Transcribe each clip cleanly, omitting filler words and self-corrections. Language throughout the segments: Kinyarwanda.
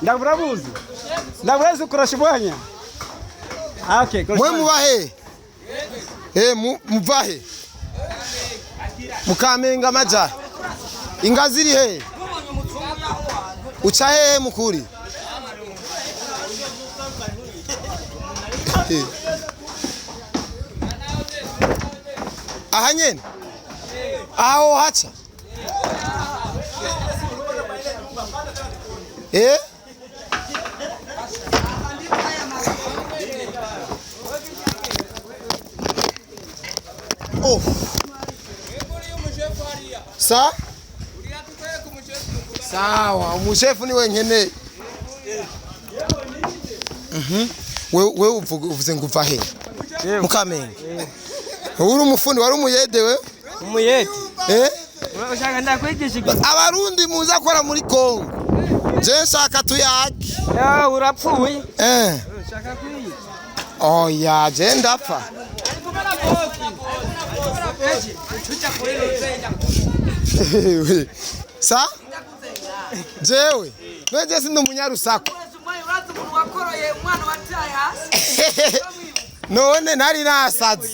Ndaburabuzi. Ndaburazi KORESHUMWANYA. Okay, mwe mubahe. Muvahe. Mukamenga maja. Ingaziri he. Ucha he mukuri. Aha nyene. Aho hacha. Oh. Sa? Sawa, umushefu ni wenyene. Wewe uvuze nguva he? Mukamenga. Uri umufundi wari umuyede we? Umuyede. Urashaka ndakwigisha abarundi muza kora muri Kongo. Je nshaka tuyake. Ya urapfuye. Ushaka kwiye. Oh ya je ndapfa. Sa? Jewe. Wewe si ndumunyarusako. None nari nasaze.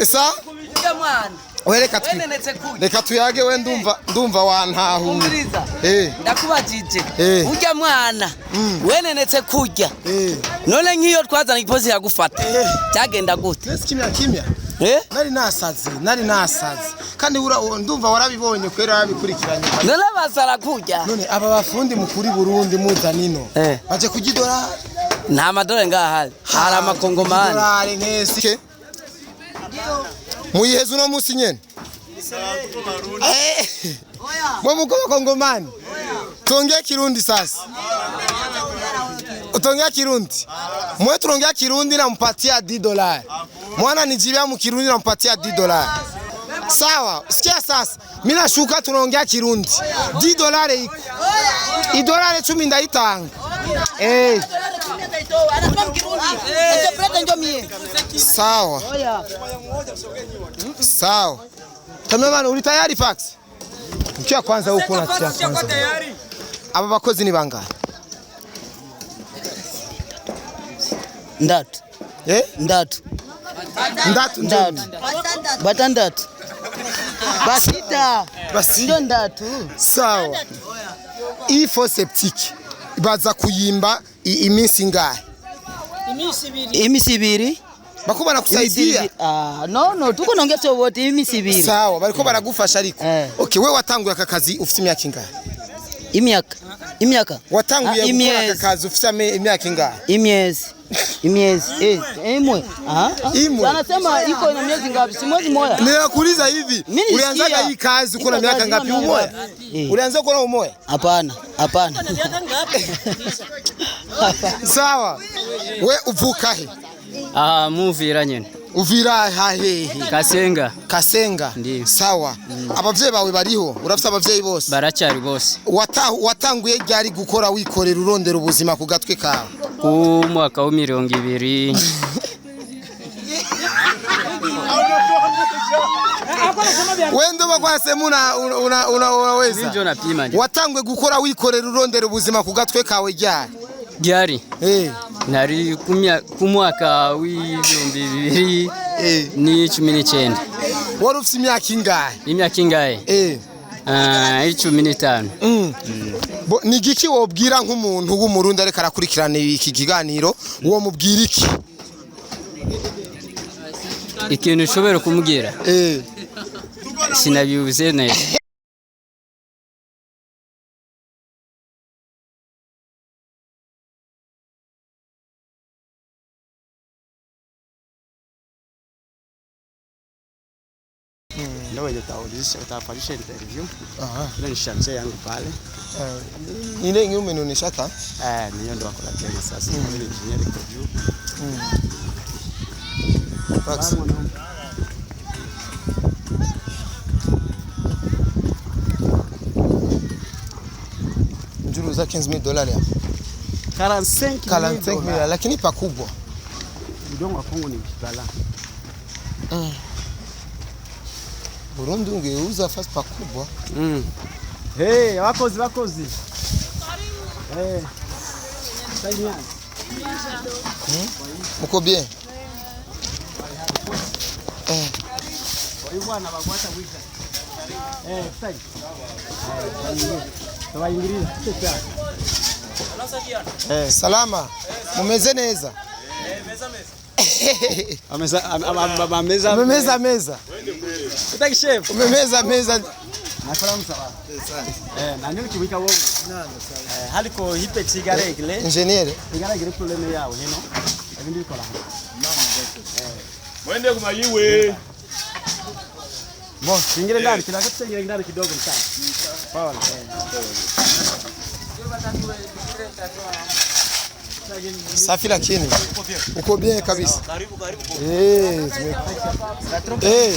Sa? Reka tuyage we ndumva wantahura. Ndakubajije. Urya mwana. Wenenetse kurya. None nkiyo twazana ipozi yagufata. Cyagenda gute? Kimya. Nari nasaze. Kandi ndumva warabibonye kwera yabikurikiranye. None basara kurya. None aba bafundi mukuri Burundi muzanino. Baje kugidora. Nta madore ngahari. Hari amakongomani. Dolari nkese. Muyihezu no musi nyene. Mwa mukoma kongomani. Tuongea Kirundi sasa. Utongea Kirundi. Mwe tuongea Kirundi na mpatia $10. Mwana nijibia mu Kirundi na mpatia $10. Sawa, sikia sasa. Mimi nashuka tunaongea Kirundi. $10 iko. $10 10 ndaitanga. Sawa. Sawa. Tamamana uri tayari fax? Mkia kwanza huko na tia kwanza. Aba bakozi ni bangahe? Ndatu. Ndatu. Batandatu. Basita. Ndatu. Sawa. Ifo septique. Baza kuyimba iminsi ngahe? Iminsi ibiri. Bako banakusaidia? No, tuko naongea wote iminsi ibiri. Sawa, bariko baragufasha ariko. Okay, wewe watanguye aka kazi ufite imyaka ingahe? Imyaka. Watanguye gukora aka kazi ufite imyaka ingahe? Imyezi. Imwe. Anasema iko na miezi ngapi? Si mwezi moja. Ninakuuliza hivi. Ulianza hii kazi uko na miaka ngapi umoja? Ulianza uko na umoja? Hapana. Sawa. We uvuka he? Muvira nyene. Uvira hahe? Kasenga. Ndiyo. Sawa. Abavyeyi bawe bariho? Urafite abavyeyi bose? Baracari bose. Watanguye ryari gukora wikorera urondera ubuzima ku gatwe kawe? Ku mwaka wa 2020. Wendo bagwase unaweza? Ninjo napima. Watanguye gukora wikorera urondera ubuzima ku gatwe kawe ryari? Nari ku mwaka wa 2019. Wari ufite imyaka ingahe? Imyaka ingahe? 15. Ni giki wobwira nk'umuntu w'umurundi ariko arakurikirana iki kiganiro uwo mubwira iki? Ikintu ushobora kumubwira? Sinabivuze neza. Ndio utafanyisha interview. Ile ni chance yangu pale. Ile nyume umenioneshaka? Niyo ndo wako tena sasa. Ile engineer interview. Fax. Njuru za $15,000 ya. 45,000 lakini pakubwa. Udongo wa Kongo ni kibala. Burundi ungeuza fast pakubwa. Wakozi. Muko bien? Salama. Mumeze neza? Ameza meza. Utaki chef. Umemeza meza. Nafahamu sawa. Na nini kibika wewe? Haliko hipe sigare kile. Engineer. Sigare kile problem yao hino. Ibindi bikola. Mwende kumayiwe. Bon, singire ndani kila kitu singire ndani kidogo mtani. Sawa. Safi lakini. Uko bien kabisa. Karibu. Okay.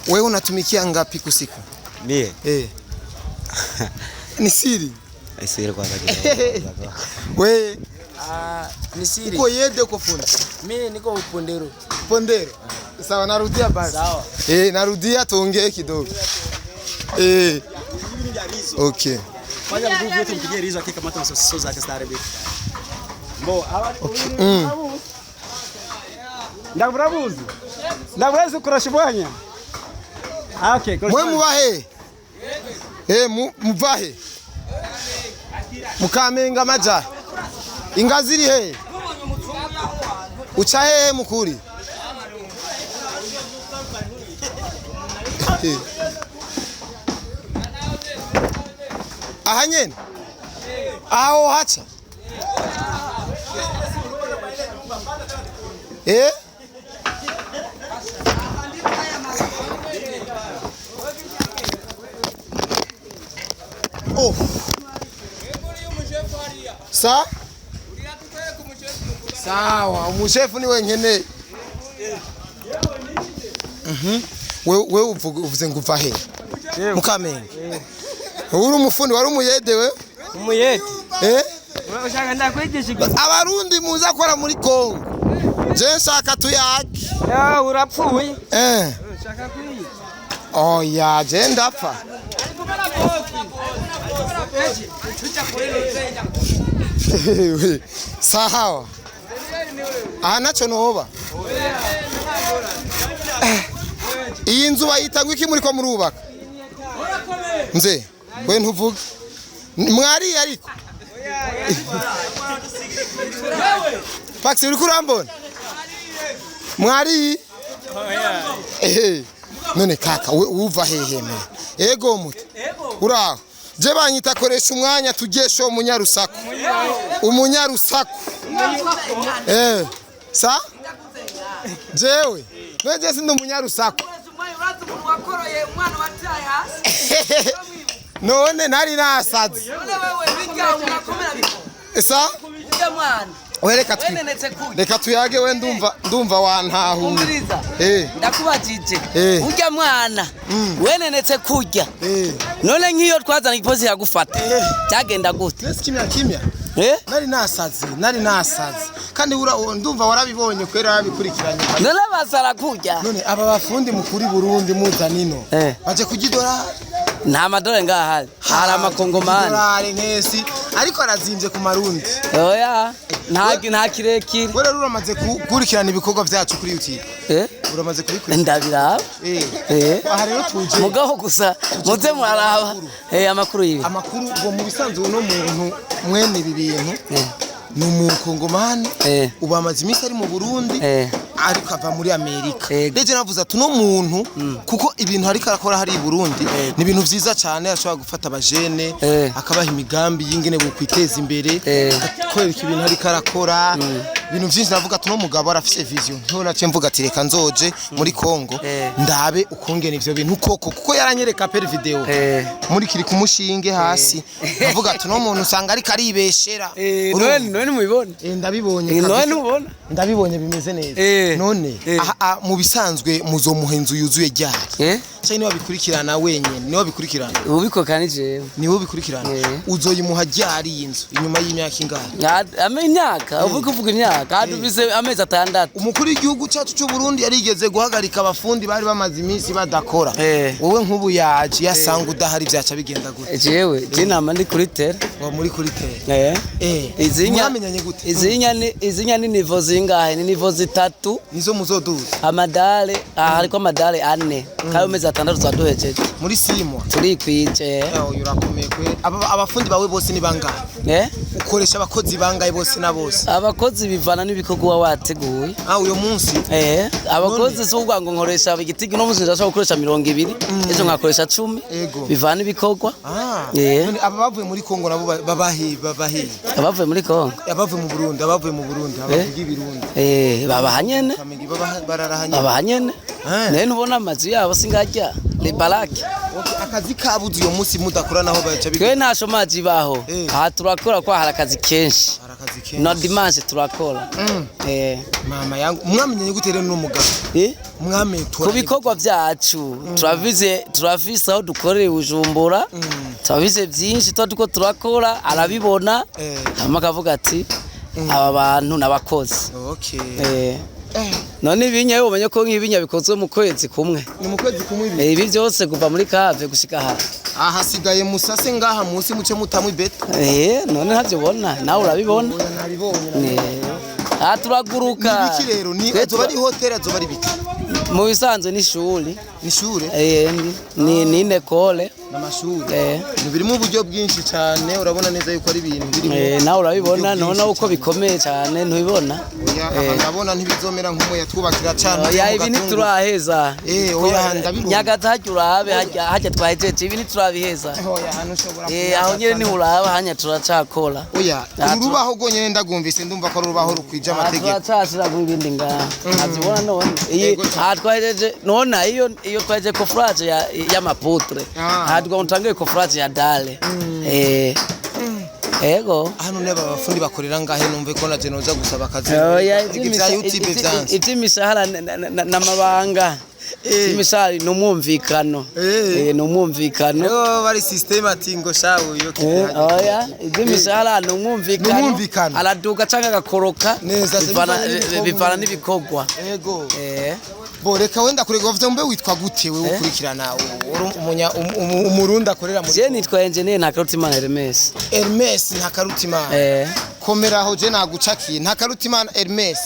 Wewe unatumikia ngapi kusiku? Mie? Ni siri. Siri kwanza. Wewe Ni siri. uko yede uko fundi? Mimi niko Pondero. Pondero. Sawa, narudia basi. Sawa. Narudia tuongee kidogo. Okay. Fanya mguu wetu mpigie rizo hakika mata msoso zake stare bitu. Mbo, Ndaburabuzi. Ndaburabuzi KORESHUMWANYA. Okay, Mwe mubahe. Muvahe. Mukamenga maja. Ingaziri he. Ucha he mukuri. Aha nyene. Aho hacha. Oh. Sawa, umushefu ni wenyene. Wewe uvuze nguva he? Mukamenge. Uri umufundi wari umuyede we? Umuyede. Urashaka ndakwigisha Abarundi muza kora muri Kongo. Je nshaka tuyaki. Urapfuye. Ushaka kwiga. Oh ya, je ndapfa. Sawa. Nacho noba. Iyi nzu bayita ngwiki muri ko murubaka? Nze, we ntuvuge. Mwari ariko. Paxi uri kurambona? Mwari? None kaka uva hehe me? Ego muti. Uraho. Je banyita koresha umwanya tugesho umunyarusaku. Umunyarusaku. Sa? Jewe. Nje sindi umunyarusaku. None nari nasaze. Sa? Wereka twi. Reka tuyage we ndumva wantahu. Ndakubajije. Urya mwana. Wenenetse kurya. None nkiyo twazana ipozi yagufata. Cyagenda gute? Kimya. Nari nasaze. Kandi ndumva warabibonye kwera yabikurikiranye. None basara kurya. None aba bafundi mukuri Burundi muzanino. Baje kugidora. Nta madore ngahari. Hari amakongomani. Dolari nkesi ariko arazimvye ku marundi. Oya. Nta kirekire. Wera uramaze gukurikirana ibikorwa byacu kuri YouTube. Uramaze kubikurikirana. Ndabiraba. Aha rero tuje. Mugaho gusa muze mwaraba. Amakuru yibi. Amakuru ngo mu bisanzwe no muntu mwene ibi bintu. Ni umukongomani ubamaze iminsi ari mu Burundi ariko ava muri Amerika. Deje navuze ati no muntu kuko ibintu ariko arakora hari i Burundi ni ibintu vyiza cyane ashobora gufata abajene akabaha imigambi yingene bo kwiteza imbere kwereka ibintu ariko arakora ibintu vyinshi navuga ati no mugabo arafise vision nto nace mvuga ati reka nzoje muri Kongo ndabe ukongene ivyo bintu kuko yaranyereka per video muri kiri kumushinge hasi navuga ati no muntu usanga ariko aribeshera none mubibona ndabibonye none ubona ndabibonye bimeze neza none mu bisanzwe muzomuhenzu yuzuye ryari cyane niba bikurikirana wenyene niba bikurikirana ubikokanije niba bikurikirana uzoyimuha ryari inzu inyuma y'imyaka ingana imyaka uvuga imyaka kandi ufise amezi atandatu. Umukuru w'igihugu cyacu cy'u Burundi yarigeze guhagarika abafundi bari bamaze iminsi badakora. Wowe nk'ubu yaje yasanga udahari byaca bigenda gute? Jewe nama ndi kuri tere. Wa muri kuri tere. Mwamenyanye gute? Izinya ni nivo zingahe? Ni nivo zitatu. Nizo muzoduza. Amadale hariko amadale 4. Kayo mezi atandatu zaduhejeje. Muri simwa. Turi kwije. Urakomeye kwe. Abafundi bawe bose ni bangahe? Ukoresha abakozi bangahe bose na bose? Abakozi bivana n'ibikogo wateguye. Uyo munsi? Abakozi s'ubwa ngo nkoresha igitigi no munsi ndashaka gukoresha 200. Ejo nkakoresha 10. Bivana ibikogwa. Aba bavuye muri Kongo nabo babahe. Abavuye muri Kongo. Abavuye mu Burundi, abavuye Burundi. Babahanyene. Babahanyene. Nene ubona amazi yabo singajya. Le baraki. Akazi kabuze uyo munsi mudakora naho baca bigwe ntasho maji baho. Aha turakora kwa harakazi kenshi. No dimanche turakora. Mama yangu mwamenye gute rero n'umugabo? Mwame kubikogwa byacu. Turavise aho dukorera Bujumbura. Turavise byinshi tuko turakora arabibona. Hama kavuga ati aba bantu nabakozi. None ibinya umenye ko nk'ibinya bikozwe mu kwezi kumwe. Ni mu kwezi kumwe ibi byose kuva muri kave gushika aha. Aha sigaye musase ngaha munsi muce mutamwe beto. None ntavyo bona nawe urabibona. Turaguruka. Nibiki rero ni azoba ari hotel azoba ari biki? Mu bisanzwe ni shuri. Ni shure? Ni nekole. N'amashuri. Birimo uburyo bwinshi cyane urabona neza yuko ari ibintu birimo. Nawe urabibona none uko bikomeye cyane ntubibona. Ndabona ntibizomera nk'umu yatwubakira cyane. Ibi nituraheza. Ndabibona. Nyagata hajya urabe hajya twahejeje ibi niturabiheza. Hano ushobora. Aho nyene ni uraba hanya turacakora. Urubaho gonyene ndagumvise ndumva ko urubaho rukwije amategeko. Turacashira ibindi ngaha. Azibona none. Twahejeje none iyo twaje coffrage ya maputre. Hadwa untangiye coffrage ya dale. Ego. Hano neba abafundi bakorera ngahe numve ko naje noza gusaba akazi. Itimishahara n'amabanga. Imishahara n'umwumvikano. N'umwumvikano. Bari systematic ngo shawo yo kide. Itimishahara n'umwumvikano. Araduga cyangwa agakoroka. Bivana n'ibikogwa. Ego. Boreka wenda kurega bavye mbe witwa gute wewe ukurikirana umurundi akorera muri. Je nitwa engineer Ntakarutimana Hermes. Hermes Ntakarutimana. Komera aho je nagucakiye Ntakarutimana Hermes.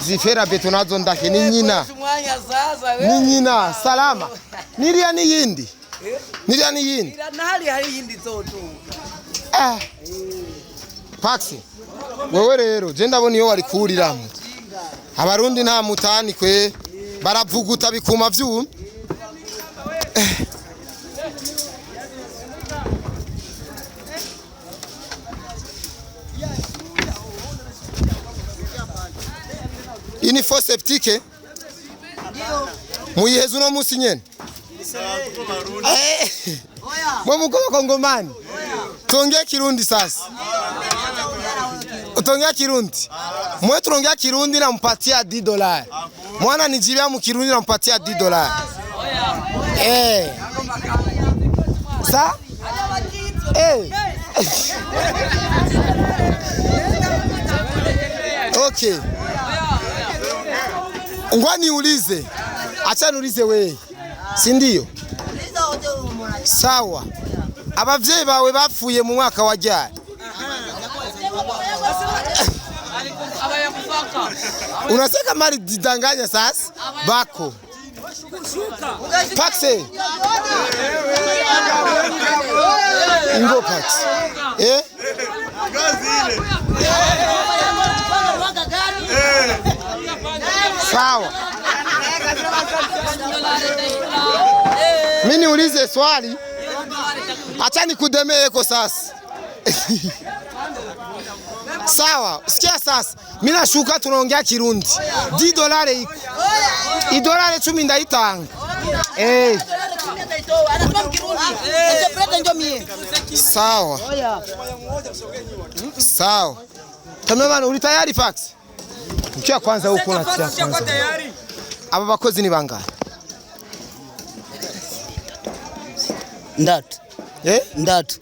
Zifera beto nazo ndake ni nyina. Ni nyina salama. Niriya ni yindi. Niriya ni yindi. Nahali hari yindi zoto. Paxi. Wewe rero je ndabona iyo wari kuriramo. Abarundi nta mutani kwe baravuguta bikuma vyumye. Ini fo septique. Muyihezu no musi nyene. Mwe mukoma Kongomani. Tuongea Kirundi sasa. Utongea Kirundi. Mwe tunaongea Kirundi na mpatia $10. Mwana nijibia mu Kirundi na mpatia $10. Sa? Okay. Ngwa niulize. Acha niulize wewe. Si ndio? Sawa. Abavyeyi bawe bapfuye mu mwaka wa jana. Unaseka mari didanganya sasa bako. Paxe. Ngo paxe. Sawa. Mimi niulize swali. Acha nikudemee sasa. Sawa, sikia sasa. Mimi nashuka tunaongea Kirundi. $10 iko. $10 10 ndaitanga. Sawa. Sawa. Kamera uri tayari fax? Mkia kwanza huko na tia kwanza. Aba bakozi ni bangahe? Ndatu. Ndatu.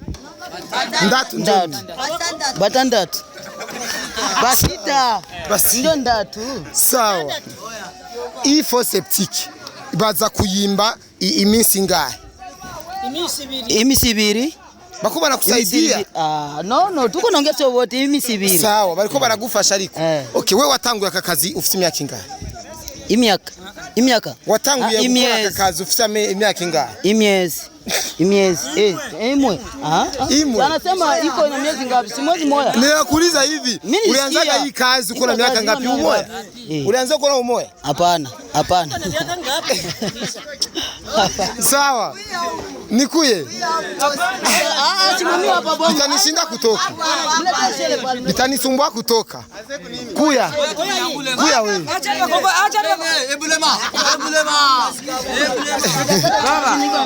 Batandatu. Basita. Basi. Ndio ndatu. Sawa. Ifo septique. Baza kuyimba iminsi ngahe? Imisi ibiri. Bako barakusaidia? No, tuko naongea sio wote imisi ibiri. Sawa, bariko baragufasha ariko. Okay, wewe watanguye aka kazi ufite imyaka ingahe? Imyaka. Watanguye gukora aka kazi ufite imyaka ingahe? Imyezi. Imwe. Imwe. Anasema iko na miezi ngapi? Si mwezi moja. Ninakuuliza hivi, ulianza hii kazi uko na miaka ngapi umoja? Ulianza uko na umoja? Hapana. Sawa. Nikuye. Simamia hapa bwana. Itanishinda kutoka. Itanisumbua kutoka. Kuya wewe.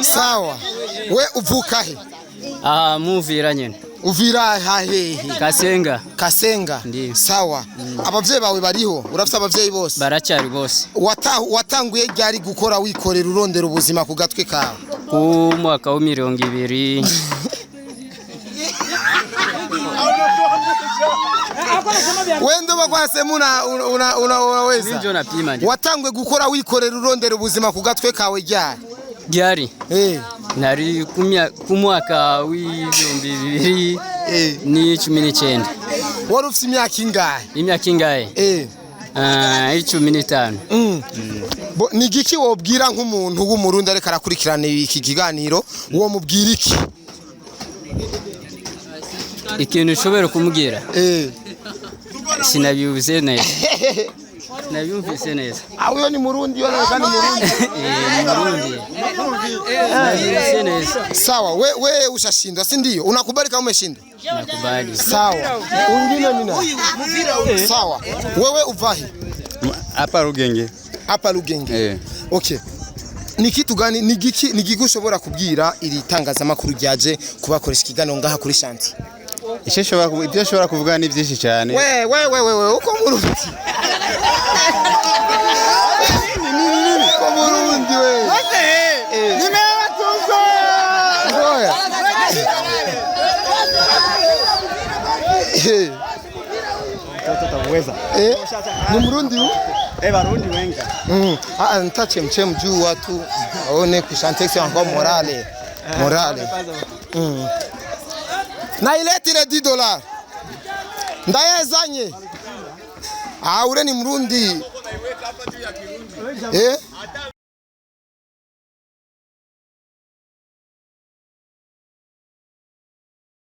Sawa. We uvuka he? Muvira nyene. Uvira hahehe? Kasenga. Ndiyo. Sawa. Abavyeyi bawe bariho? Urafite abavyeyi bose? Baracari bose. Watanguye ryari gukora wikorera urondera ubuzima ku gatwe kawe? Ku mwaka wa 20. Wendo bakwase unaweza? Ninjo napima nje. Watangwe gukora wikorera urondera ubuzima ku gatwe kawe ryari? Nari ku mwaka wa 2019. Wari ufite imyaka ingahe? Imyaka ingahe? 15. Ni giki wobwira nk'umuntu w'umurundi ariko arakurikirana iki kiganiro uwo mubwira iki? Ikintu ushobora kumubwira? Sinabyumvise neza. Nabyumvise neza. Aho ni murundi yo kandi murundi. Ni murundi. Nabyumvise neza. Sawa, we ushashindwa si ndio? Unakubali kama umeshindwa? Nakubali. Sawa. Ungine nina. Sawa. Wewe uvahi? Hapa Rugenge. Okay. Ni kitu gani ni giki ushobora kubwira iri tangazamakuru ryaje kubakoresha ikiganiro ngaha kuri shanti? Ibyo shobora kuvuga ni byinshi cyane. We uko murundi. Uko murundi we. Nimewatunza. Ngoya. Tutaweza. Ni murundi u? Barundi wenga. Nitache mchemu juu watu waone kushanteksi wangu morale. Na iletire $10. Ndayezanye. Ure ni murundi.